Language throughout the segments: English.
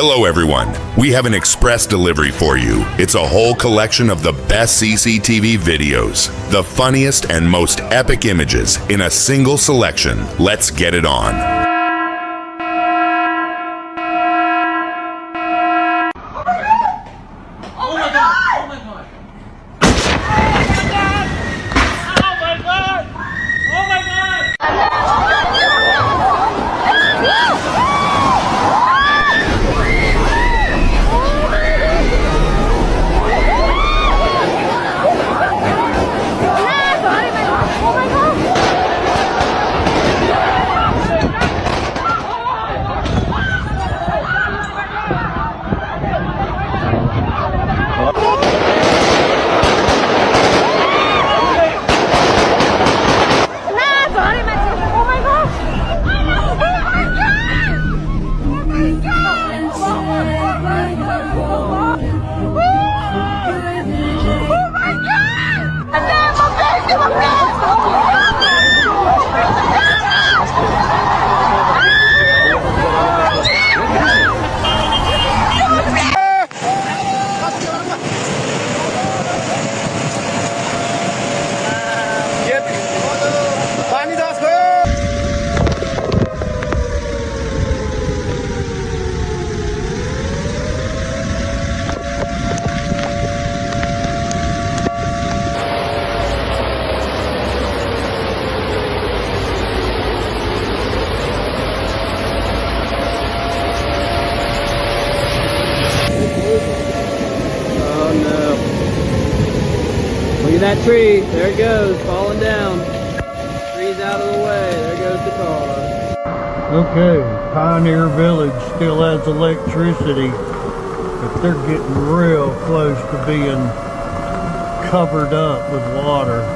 Hello everyone, we have an express delivery for you. It's a whole collection of the best CCTV videos, the funniest and most epic images in a single selection. Let's get it on. Look at that tree. There it goes, falling down. Tree's out of the way. There goes the car. Okay, Pioneer Village still has electricity, but they're getting real close to being covered up with water.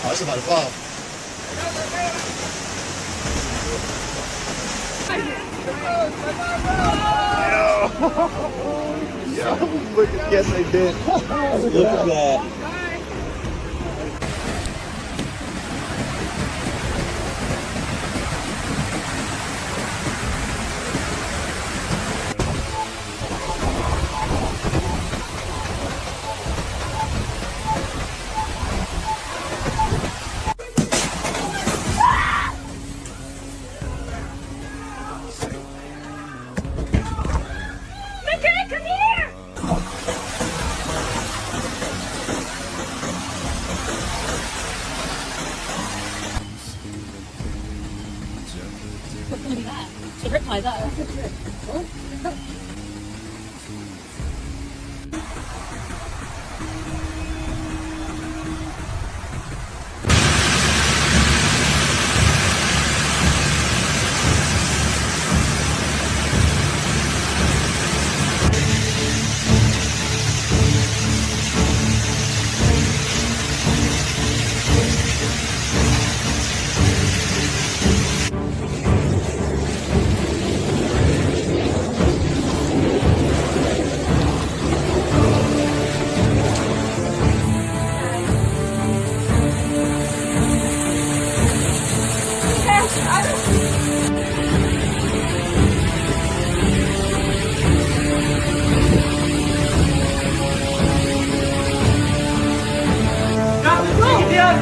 Oh, it's about to fall. Yo, look at, yes they did. Look at that.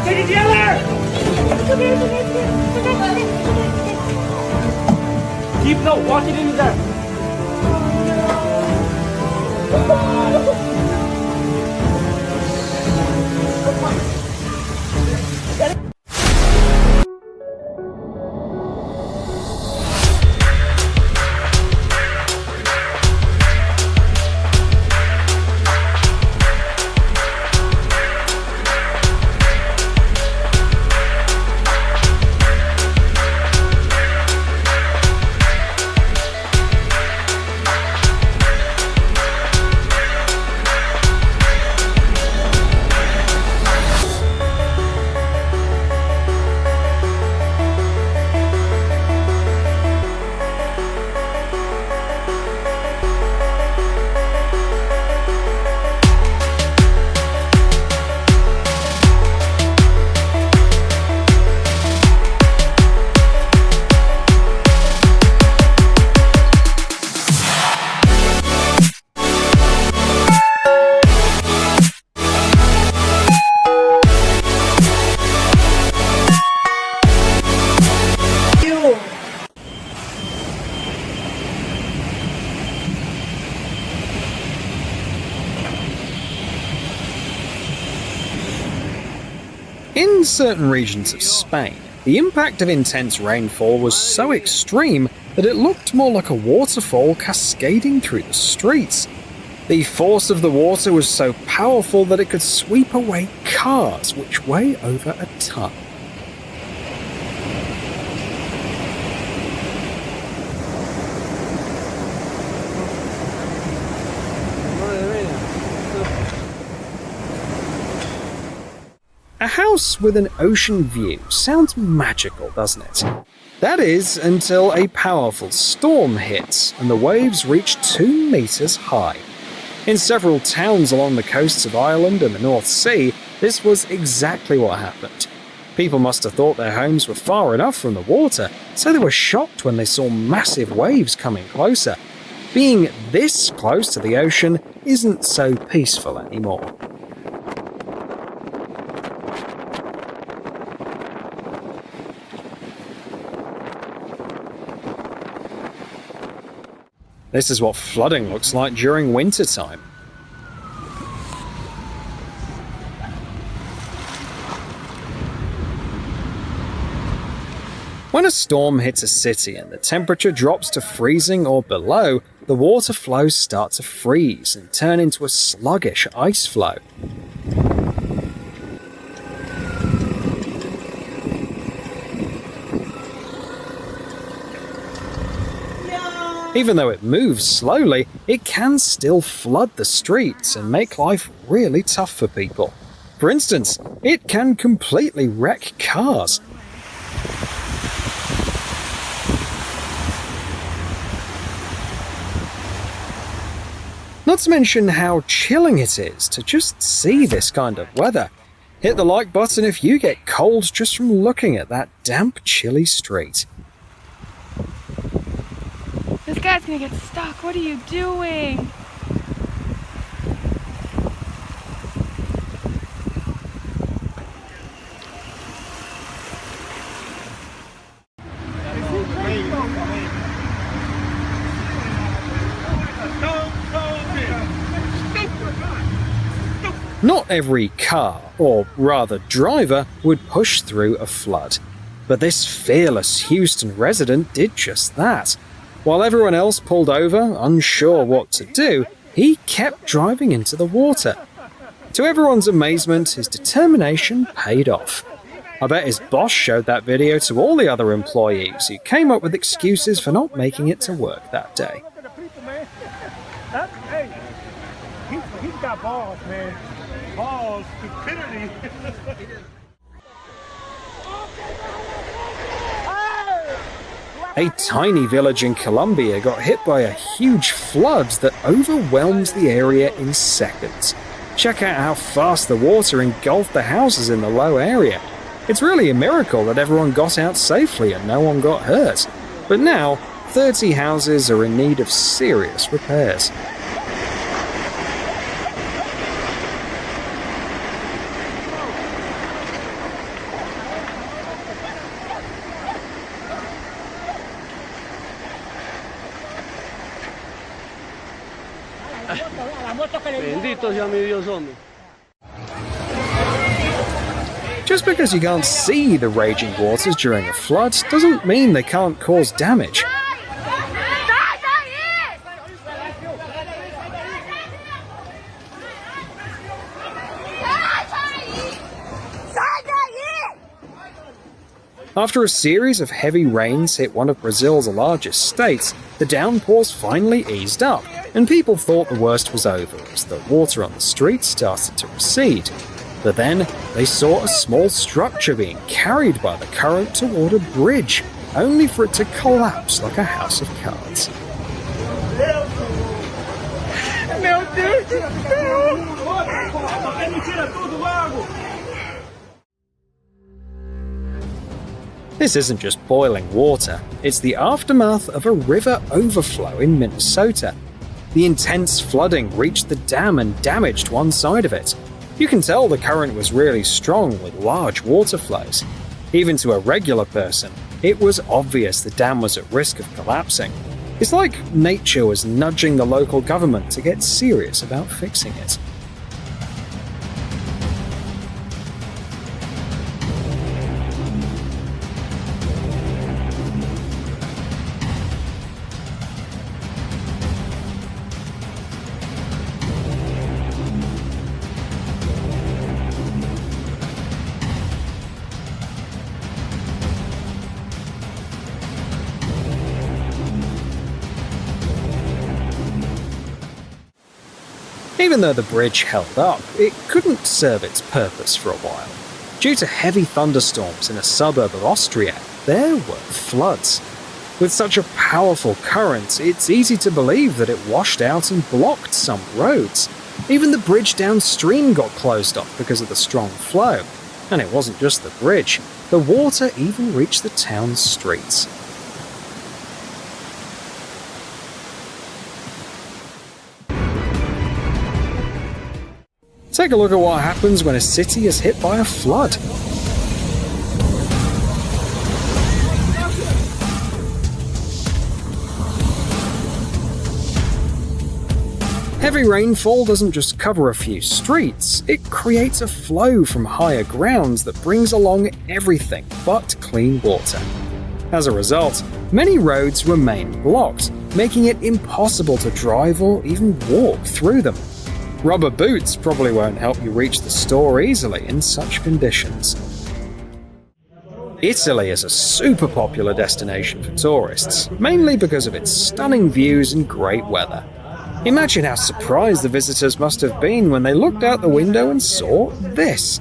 Take it together! Keep, no, walk it into there. In certain regions of Spain, the impact of intense rainfall was so extreme that it looked more like a waterfall cascading through the streets. The force of the water was so powerful that it could sweep away cars which weigh over a ton. A house with an ocean view sounds magical, doesn't it? That is, until a powerful storm hits and the waves reach 2 meters high. In several towns along the coasts of Ireland and the North Sea, this was exactly what happened. People must have thought their homes were far enough from the water, so they were shocked when they saw massive waves coming closer. Being this close to the ocean isn't so peaceful anymore. This is what flooding looks like during winter time. When a storm hits a city and the temperature drops to freezing or below, the water flows start to freeze and turn into a sluggish ice flow. Even though it moves slowly, it can still flood the streets and make life really tough for people. For instance, it can completely wreck cars. Not to mention how chilling it is to just see this kind of weather. Hit the like button if you get cold just from looking at that damp, chilly street. This guy's gonna get stuck. What are you doing? Not every car, or rather driver, would push through a flood. But this fearless Houston resident did just that. While everyone else pulled over, unsure what to do, he kept driving into the water. To everyone's amazement, his determination paid off. I bet his boss showed that video to all the other employees who came up with excuses for not making it to work that day. Hey, he's got balls, man. Balls, stupidity. A tiny village in Colombia got hit by a huge flood that overwhelmed the area in seconds. Check out how fast the water engulfed the houses in the low area. It's really a miracle that everyone got out safely and no one got hurt. But now, 30 houses are in need of serious repairs. Bendito sea mi Dios, hombre. Just because you can't see the raging waters during a flood doesn't mean they can't cause damage. After a series of heavy rains hit one of Brazil's largest states, the downpours finally eased up, and people thought the worst was over as the water on the streets started to recede. But then, they saw a small structure being carried by the current toward a bridge, only for it to collapse like a house of cards. This isn't just boiling water, it's the aftermath of a river overflow in Minnesota. The intense flooding reached the dam and damaged one side of it. You can tell the current was really strong with large water flows. Even to a regular person, it was obvious the dam was at risk of collapsing. It's like nature was nudging the local government to get serious about fixing it. Even though the bridge held up, it couldn't serve its purpose for a while. Due to heavy thunderstorms in a suburb of Austria, there were floods. With such a powerful current, it's easy to believe that it washed out and blocked some roads. Even the bridge downstream got closed off because of the strong flow. And it wasn't just the bridge, the water even reached the town's streets. Take a look at what happens when a city is hit by a flood. Heavy rainfall doesn't just cover a few streets, it creates a flow from higher grounds that brings along everything but clean water. As a result, many roads remain blocked, making it impossible to drive or even walk through them. Rubber boots probably won't help you reach the store easily in such conditions. Italy is a super popular destination for tourists, mainly because of its stunning views and great weather. Imagine how surprised the visitors must have been when they looked out the window and saw this.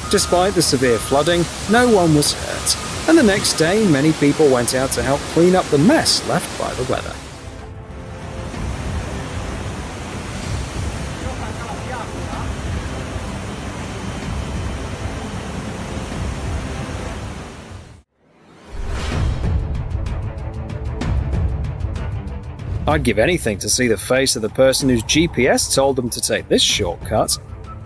Despite the severe flooding, no one was hurt, and the next day many people went out to help clean up the mess left by the weather. I'd give anything to see the face of the person whose GPS told them to take this shortcut.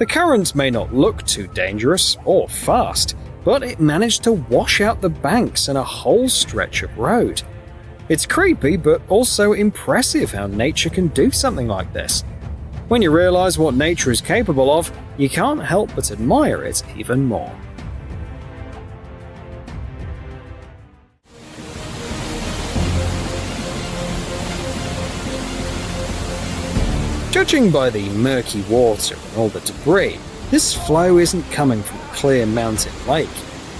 The current may not look too dangerous or fast, but it managed to wash out the banks and a whole stretch of road. It's creepy, but also impressive how nature can do something like this. When you realize what nature is capable of, you can't help but admire it even more. Judging by the murky water and all the debris, this flow isn't coming from a clear mountain lake.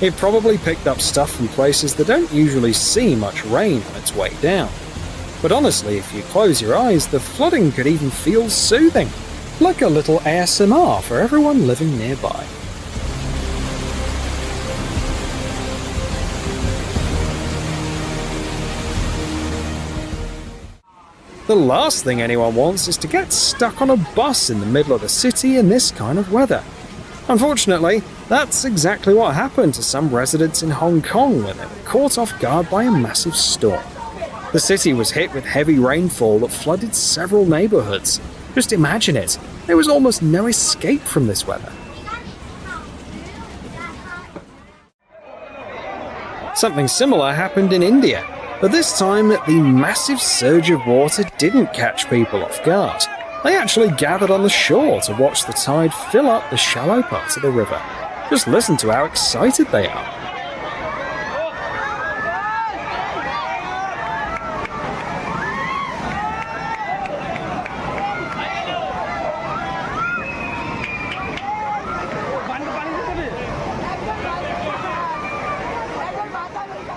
It probably picked up stuff from places that don't usually see much rain on its way down. But honestly, if you close your eyes, the flooding could even feel soothing, like a little ASMR for everyone living nearby. The last thing anyone wants is to get stuck on a bus in the middle of the city in this kind of weather. Unfortunately, that's exactly what happened to some residents in Hong Kong when they were caught off guard by a massive storm. The city was hit with heavy rainfall that flooded several neighborhoods. Just imagine it, there was almost no escape from this weather. Something similar happened in India. But this time, the massive surge of water didn't catch people off guard. They actually gathered on the shore to watch the tide fill up the shallow parts of the river. Just listen to how excited they are.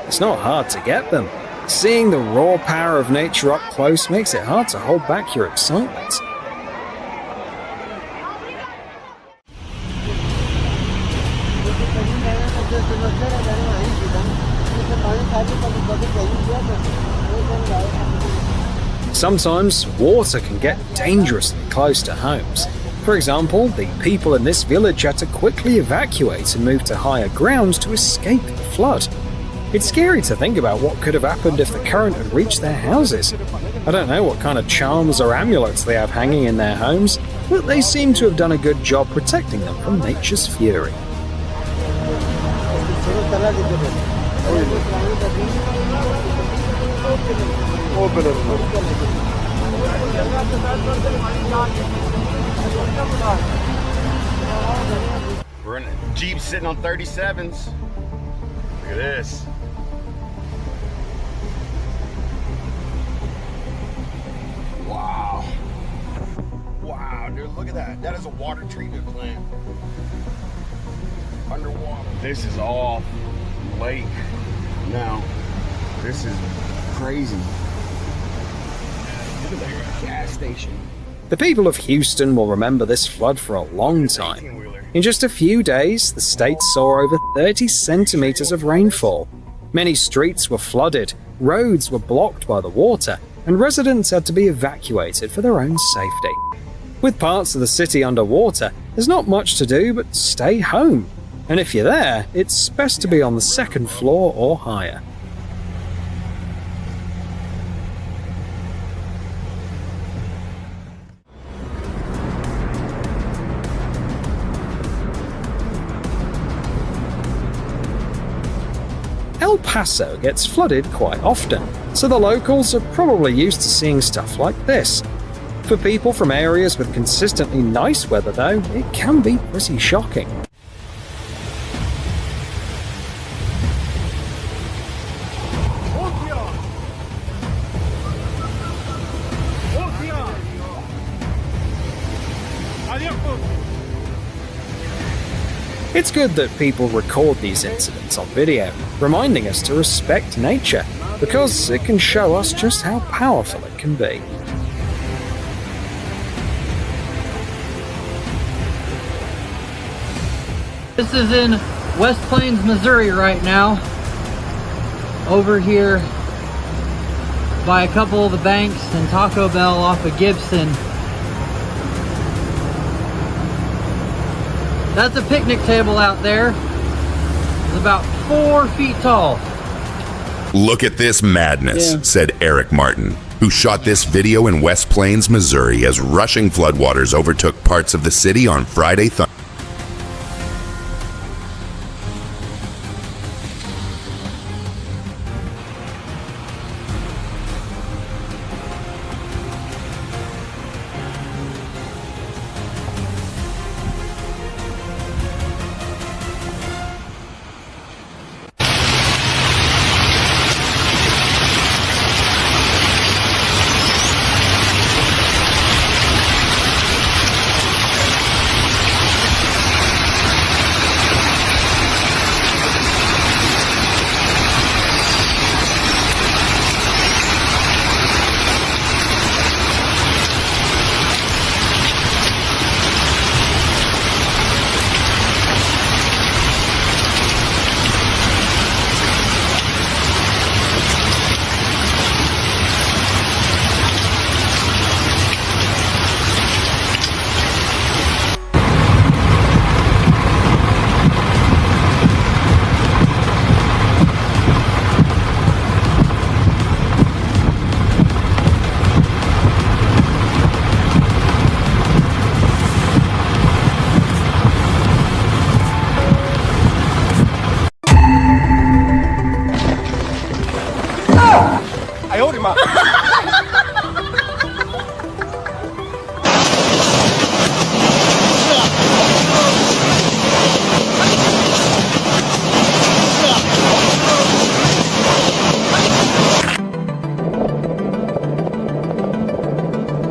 It's not hard to get them. Seeing the raw power of nature up close makes it hard to hold back your excitement. Sometimes water can get dangerously close to homes. For example, the people in this village had to quickly evacuate and move to higher grounds to escape the flood. It's scary to think about what could have happened if the current had reached their houses. I don't know what kind of charms or amulets they have hanging in their homes, but they seem to have done a good job protecting them from nature's fury. We're in a Jeep sitting on 37s. Look at this. Wow. Wow, dude, look at that. That is a water treatment plant. Underwater. This is all lake now. This is crazy. Look at that gas station. The people of Houston will remember this flood for a long time. In just a few days, the state saw over 30 centimeters of rainfall. Many streets were flooded, roads were blocked by the water, and residents had to be evacuated for their own safety. With parts of the city underwater, there's not much to do but stay home. And if you're there, it's best to be on the second floor or higher. El Paso gets flooded quite often, so the locals are probably used to seeing stuff like this. For people from areas with consistently nice weather though, it can be pretty shocking. It's good that people record these incidents on video, reminding us to respect nature, because it can show us just how powerful it can be. This is in West Plains, Missouri right now. Over here by a couple of the banks and Taco Bell off of Gibson. That's a picnic table out there. It's about 4 feet tall. Look at this madness, Yeah. said Eric Martin, who shot this video in West Plains, Missouri as rushing floodwaters overtook parts of the city on Friday.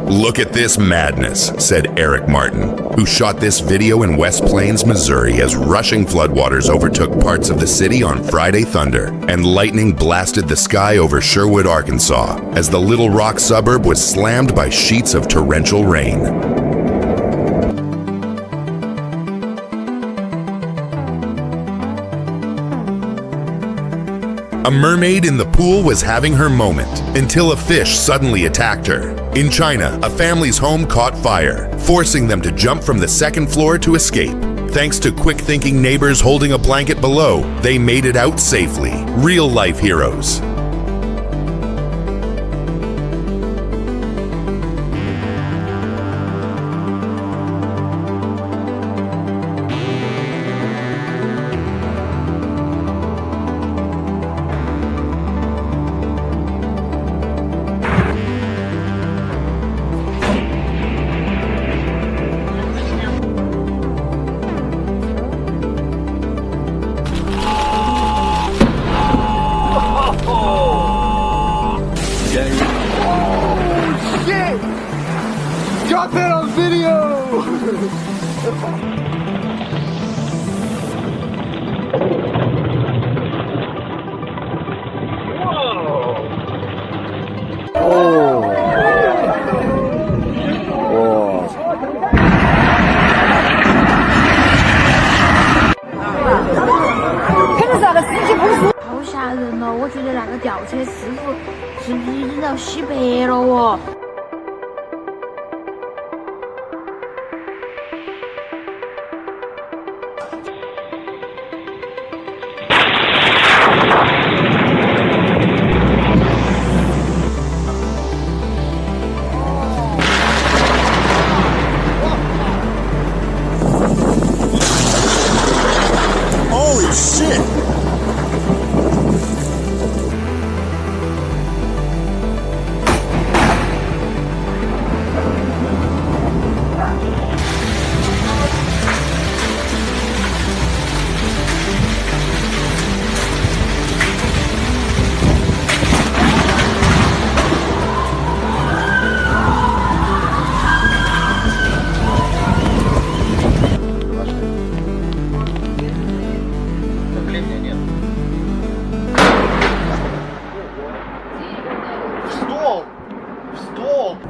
Look at this madness, said Eric Martin, who shot this video in West Plains, Missouri as rushing floodwaters overtook parts of the city on Friday thunder, and lightning blasted the sky over Sherwood, Arkansas, as the Little Rock suburb was slammed by sheets of torrential rain. A mermaid in the pool was having her moment until a fish suddenly attacked her. In China, a family's home caught fire, forcing them to jump from the second floor to escape. Thanks to quick-thinking neighbors holding a blanket below, they made it out safely. Real-life heroes. Got that on video! 觉得那个吊车师傅是不是已经要洗白了哦？Holy shit!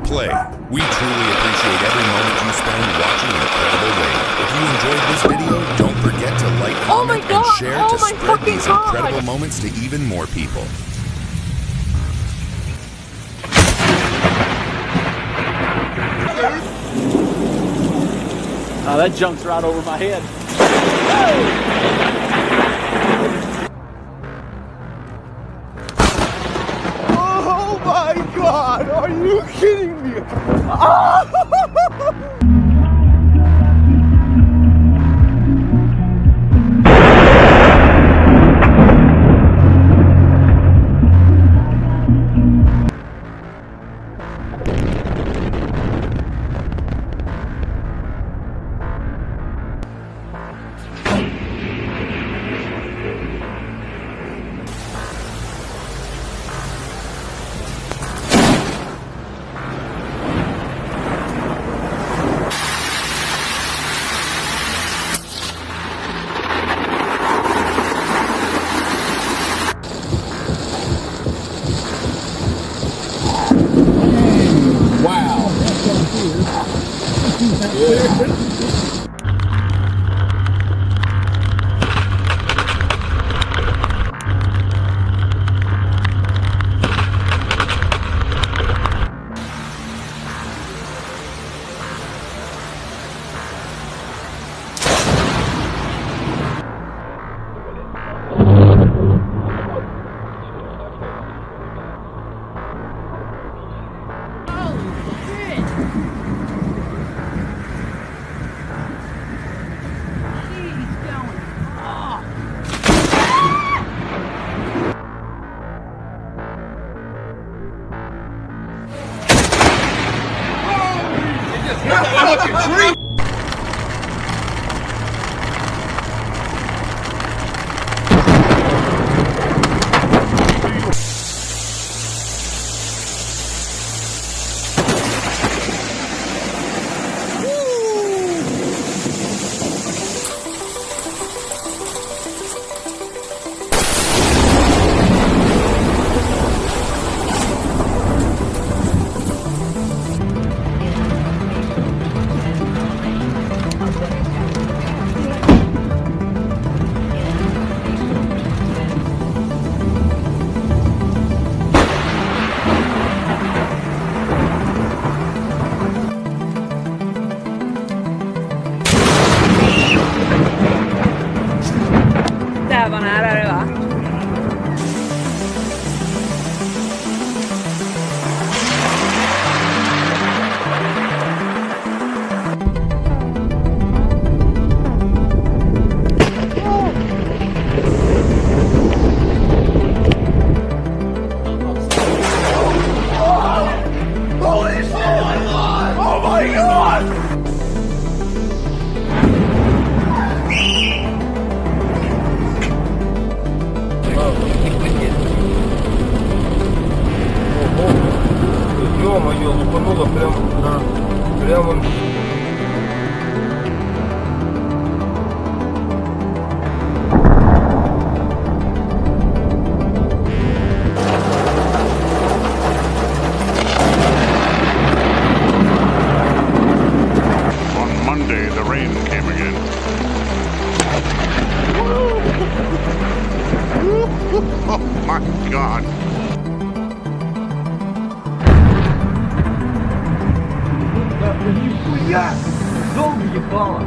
Play. We truly appreciate every moment you spend watching Incredible Wave. If you enjoyed this video, don't forget to like, comment, and share to spread these incredible moments to even more people. Oh, that junk's right over my head. Oh my god! Are you kidding me? God. Нихуя! Долго ебало!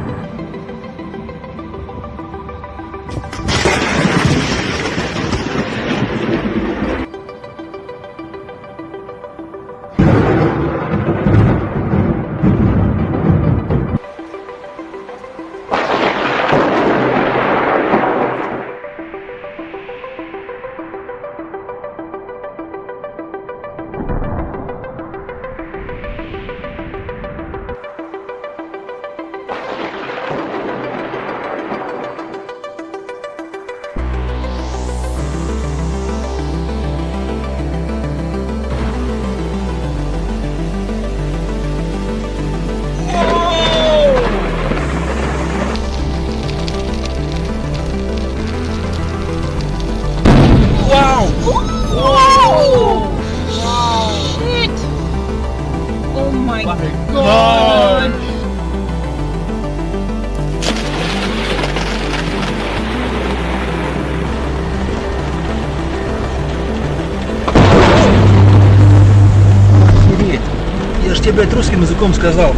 Shit! Oh my God. Я ж тебе русским языком сказал.